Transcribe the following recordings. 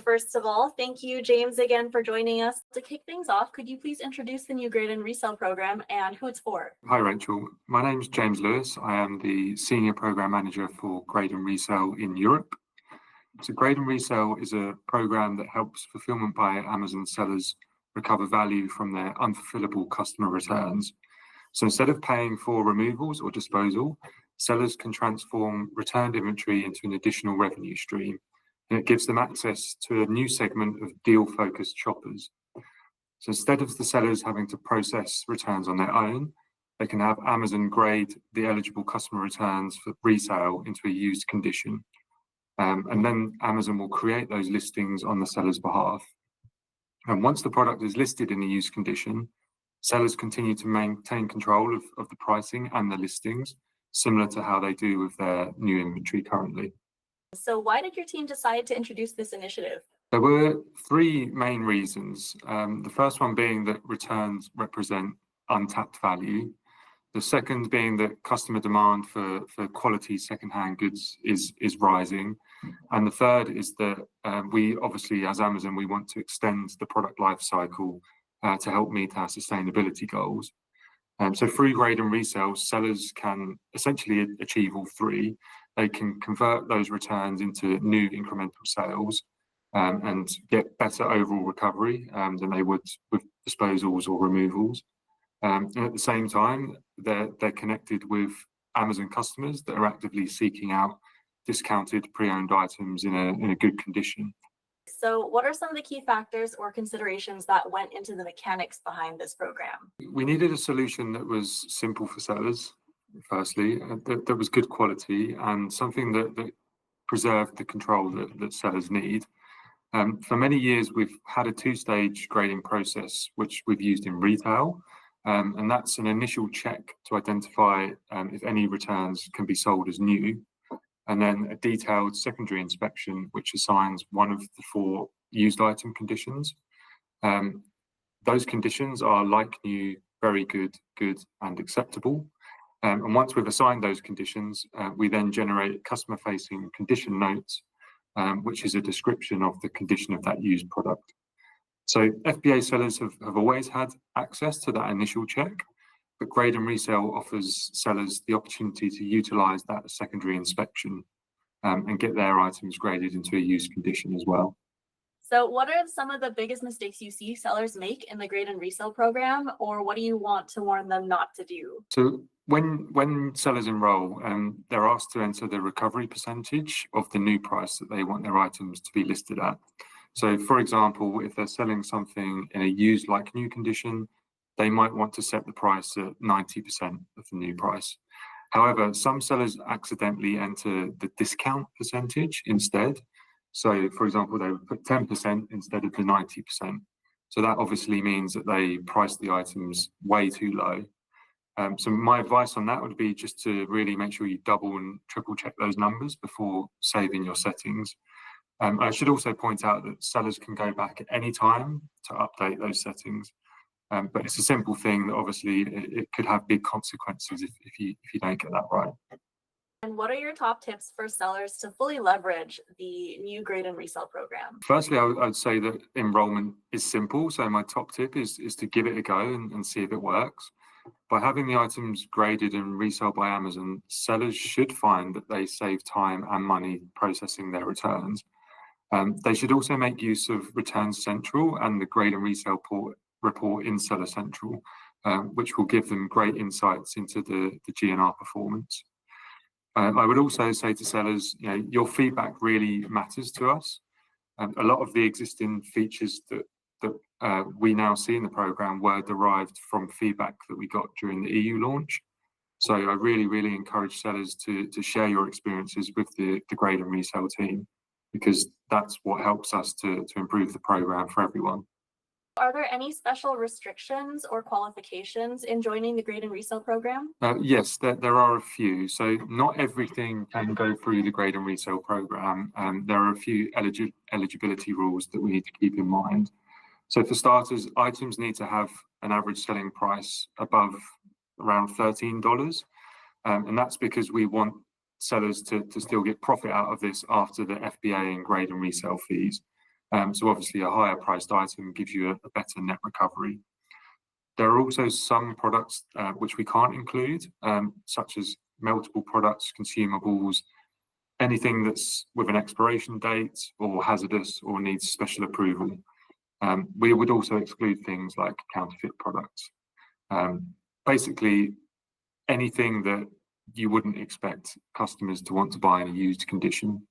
first of all, thank you, James, again for joining us. To kick things off, could you please introduce the new Grade and Resell program and who it's for? Hi, Rachel. My name is James Lewis. I am the Senior Program Manager for Grade and Resell in Europe. So Grade and Resell is a program that helps fulfillment by Amazon sellers recover value from their unfulfillable customer returns. So instead of paying for removals or disposal, sellers can transform returned inventory into an additional revenue stream. And it gives them access to a new segment of deal-focused shoppers. So instead of the sellers having to process returns on their own, they can have Amazon grade the eligible customer returns for resale into a used condition. And then Amazon will create those listings on the seller's behalf. And once the product is listed in a used condition, sellers continue to maintain control of the pricing and the listings, similar to how they do with their new inventory currently. So why did your team decide to introduce this initiative? There were three main reasons. The first one being that returns represent untapped value. The second being that customer demand for quality secondhand goods is rising. And the third is that we obviously, as Amazon, we want to extend the product life cycle to help meet our sustainability goals. So through Grade and Resell, sellers can essentially achieve all three. They can convert those returns into new incremental sales and get better overall recovery than they would with disposals or removals. And at the same time, they're connected with Amazon customers that are actively seeking out discounted pre-owned items in a good condition. So what are some of the key factors or considerations that went into the mechanics behind this program? We needed a solution that was simple for sellers, firstly, that was good quality and something that preserved the control that sellers need. For many years, we've had a two-stage grading process, which we've used in retail. And that's an initial check to identify if any returns can be sold as new, and then a detailed secondary inspection, which assigns one of the four used item conditions. Those conditions are like new, very good, good, and acceptable. And once we've assigned those conditions, we then generate customer-facing condition notes, which is a description of the condition of that used product. So FBA sellers have always had access to that initial check, but Grade and Resell offers sellers the opportunity to utilize that secondary inspection and get their items graded into a used condition as well. So what are some of the biggest mistakes you see sellers make in the Grade and Resell program, or what do you want to warn them not to do? So when sellers enroll, they're asked to enter the recovery percentage of the new price that they want their items to be listed at. So for example, if they're selling something in a used like new condition, they might want to set the price at 90% of the new price. However, some sellers accidentally enter the discount percentage instead. So for example, they would put 10% instead of the 90%. So that obviously means that they price the items way too low. So my advice on that would be just to really make sure you double and triple check those numbers before saving your settings. I should also point out that sellers can go back at any time to update those settings. But it's a simple thing that obviously it could have big consequences if you don't get that right. And what are your top tips for sellers to fully leverage the new Grade and Resell program? Firstly, I would say that enrollment is simple. So my top tip is to give it a go and see if it works. By having the items graded and resell by Amazon, sellers should find that they save time and money processing their returns. They should also make use of Returns Central and the Grade and Resell report in Seller Central, which will give them great insights into the GNR performance. I would also say to sellers, your feedback really matters to us. A lot of the existing features that we now see in the program were derived from feedback that we got during the EU launch. So I really, really encourage sellers to share your experiences with the Grade and Resell team, because that's what helps us to improve the program for everyone. Are there any special restrictions or qualifications in joining the Grade and Resell program? Yes, there are a few. So not everything can go through the Grade and Resell program. There are a few eligibility rules that we need to keep in mind. So for starters, items need to have an average selling price above around $13. And that's because we want sellers to still get profit out of this after the FBA and Grade and Resell fees. So obviously a higher priced item gives you a better net recovery. There are also some products which we can't include, such as multiple products, consumables, anything that's with an expiration date or hazardous or needs special approval. We would also exclude things like counterfeit products. Basically, anything that you wouldn't expect customers to want to buy in a used condition.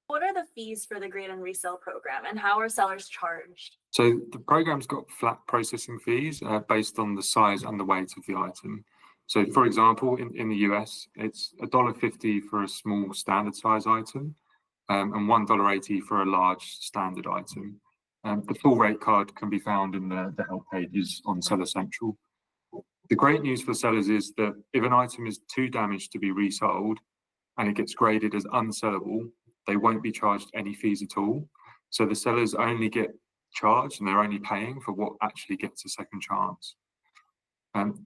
What are the fees for the Grade and Resell program, and how are sellers charged? So the program's got flat processing fees based on the size and the weight of the item. So for example, in the US, it's $1.50 for a small standard size item and $1.80 for a large standard item. The full rate card can be found in the help pages on Seller Central. The great news for sellers is that if an item is too damaged to be resold and it gets graded as unsellable, they won't be charged any fees at all. So the sellers only get charged and they're only paying for what actually gets a second chance.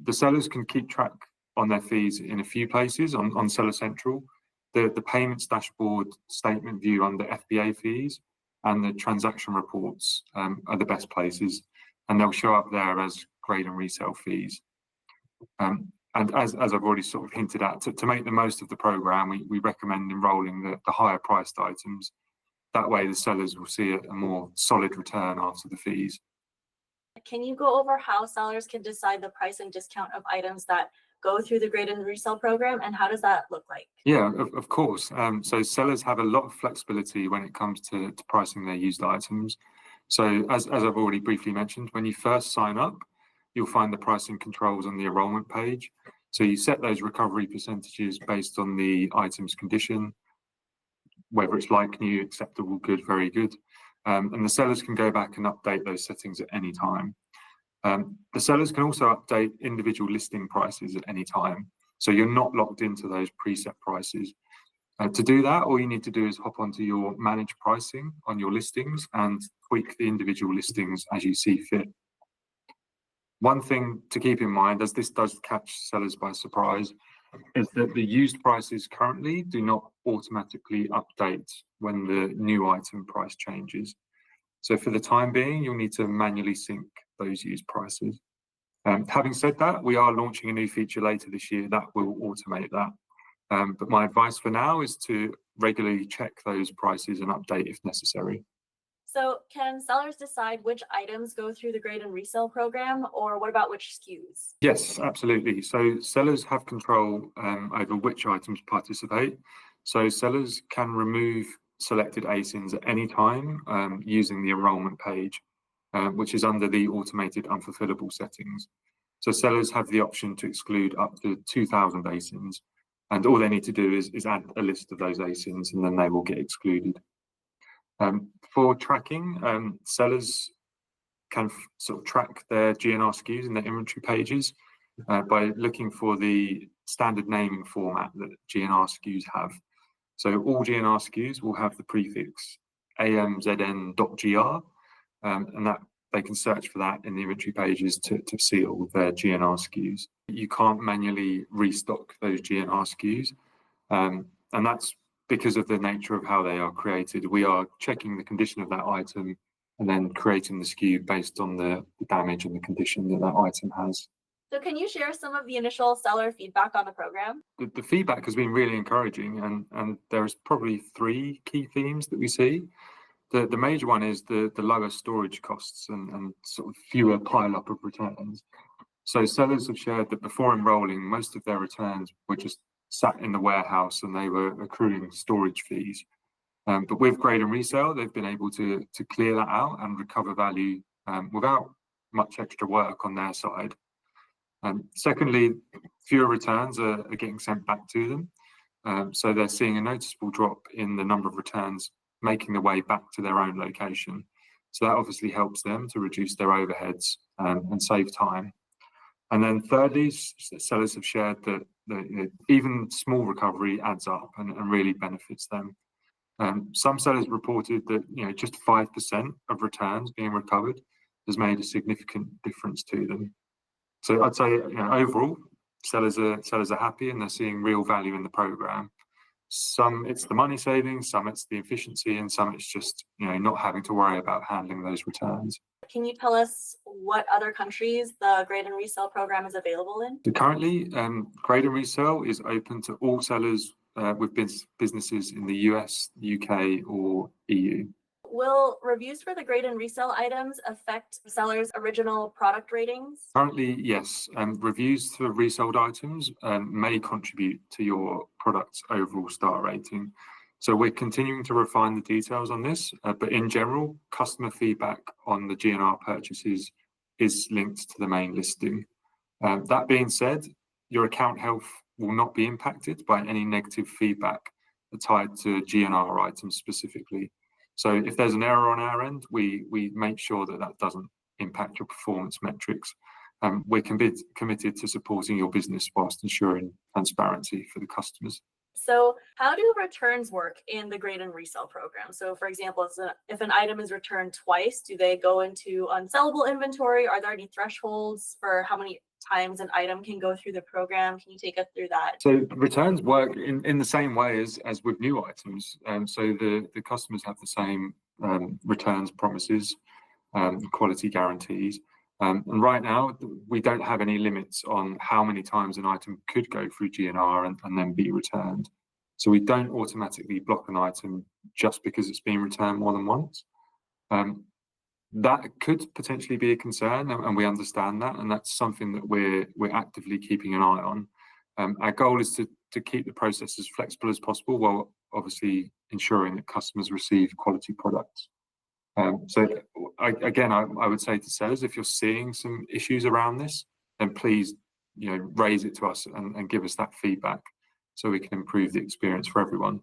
The sellers can keep track on their fees in a few places on Seller Central. The payments dashboard statement view under FBA fees and the transaction reports are the best places, and they'll show up there as grade and resell fees. And as I've already sort of hinted at, to make the most of the program, we recommend enrolling the higher priced items. That way the sellers will see a more solid return after the fees. Can you go over how sellers can decide the price and discount of items that go through the Grade and Resell program, and how does that look like? Yeah, of course. So sellers have a lot of flexibility when it comes to pricing their used items. So as I've already briefly mentioned, when you first sign up, you'll find the pricing controls on the enrollment page. So you set those recovery percentages based on the item's condition, whether it's like new, acceptable, good, very good. And the sellers can go back and update those settings at any time. The sellers can also update individual listing prices at any time. So you're not locked into those preset prices. To do that, all you need to do is hop onto your manage pricing on your listings and tweak the individual listings as you see fit. One thing to keep in mind, as this does catch sellers by surprise, is that the used prices currently do not automatically update when the new item price changes. So for the time being, you'll need to manually sync those used prices. Having said that, we are launching a new feature later this year that will automate that. But my advice for now is to regularly check those prices and update if necessary. So can sellers decide which items go through the Grade and Resell program, or what about which SKUs? Yes, absolutely. So sellers have control over which items participate. So sellers can remove selected ASINs at any time using the enrollment page, which is under the automated unfulfillable settings. So sellers have the option to exclude up to 2,000 ASINs, and all they need to do is add a list of those ASINs and then they will get excluded. For tracking, sellers can sort of track their GNR SKUs in their inventory pages by looking for the standard naming format that GNR SKUs have. So all GNR SKUs will have the prefix amzn.gr, and that they can search for that in the inventory pages to see all their GNR SKUs. You can't manually restock those GNR SKUs, and that's because of the nature of how they are created. We are checking the condition of that item and then creating the SKU based on the damage and the condition that item has. So can you share some of the initial seller feedback on the program? The feedback has been really encouraging, and there's probably three key themes that we see. The major one is the lower storage costs and sort of fewer pile up of returns. So sellers have shared that before enrolling, most of their returns were just sat in the warehouse and they were accruing storage fees. But with Grade and Resell, they've been able to clear that out and recover value without much extra work on their side. Secondly, fewer returns are getting sent back to them. So they're seeing a noticeable drop in the number of returns making their way back to their own location. So that obviously helps them to reduce their overheads and save time. And then thirdly, sellers have shared that even small recovery adds up and really benefits them. Some sellers reported that just 5% of returns being recovered has made a significant difference to them. So I'd say overall, sellers are happy and they're seeing real value in the program. Some it's the money savings, some it's the efficiency, and some it's just not having to worry about handling those returns. Can you tell us what other countries the Grade and Resell program is available in? So currently, Grade and Resell is open to all sellers with businesses in the US, UK, or EU. Will reviews for the Grade and Resell items affect sellers' original product ratings? Currently, yes. Reviews for resold items may contribute to your product's overall star rating. So we're continuing to refine the details on this, but in general, customer feedback on the GNR purchases is linked to the main listing. That being said, your account health will not be impacted by any negative feedback tied to GNR items specifically. So if there's an error on our end, we make sure that doesn't impact your performance metrics. We're committed to supporting your business whilst ensuring transparency for the customers. So how do returns work in the Grade and Resell program? So for example, if an item is returned twice, do they go into unsellable inventory? Are there any thresholds for how many times an item can go through the program? Can you take us through that? So returns work in the same way as with new items. So the customers have the same returns promises, quality guarantees. And right now, we don't have any limits on how many times an item could go through GNR and then be returned. So we don't automatically block an item just because it's been returned more than once. That could potentially be a concern, and we understand that, and that's something that we're actively keeping an eye on. Our goal is to keep the process as flexible as possible, while obviously ensuring that customers receive quality products. So I would say to sellers, if you're seeing some issues around this, then please raise it to us and give us that feedback so we can improve the experience for everyone.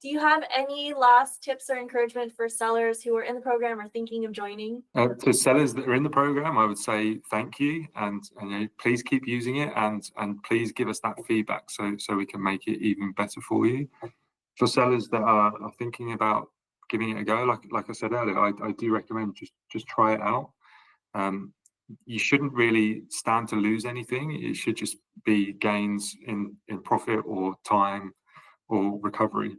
Do you have any last tips or encouragement for sellers who are in the program or thinking of joining? To sellers that are in the program, I would say thank you, and please keep using it, and please give us that feedback so we can make it even better for you. For sellers that are thinking about giving it a go, like I said earlier, I do recommend just try it out. You shouldn't really stand to lose anything. It should just be gains in profit or time or recovery.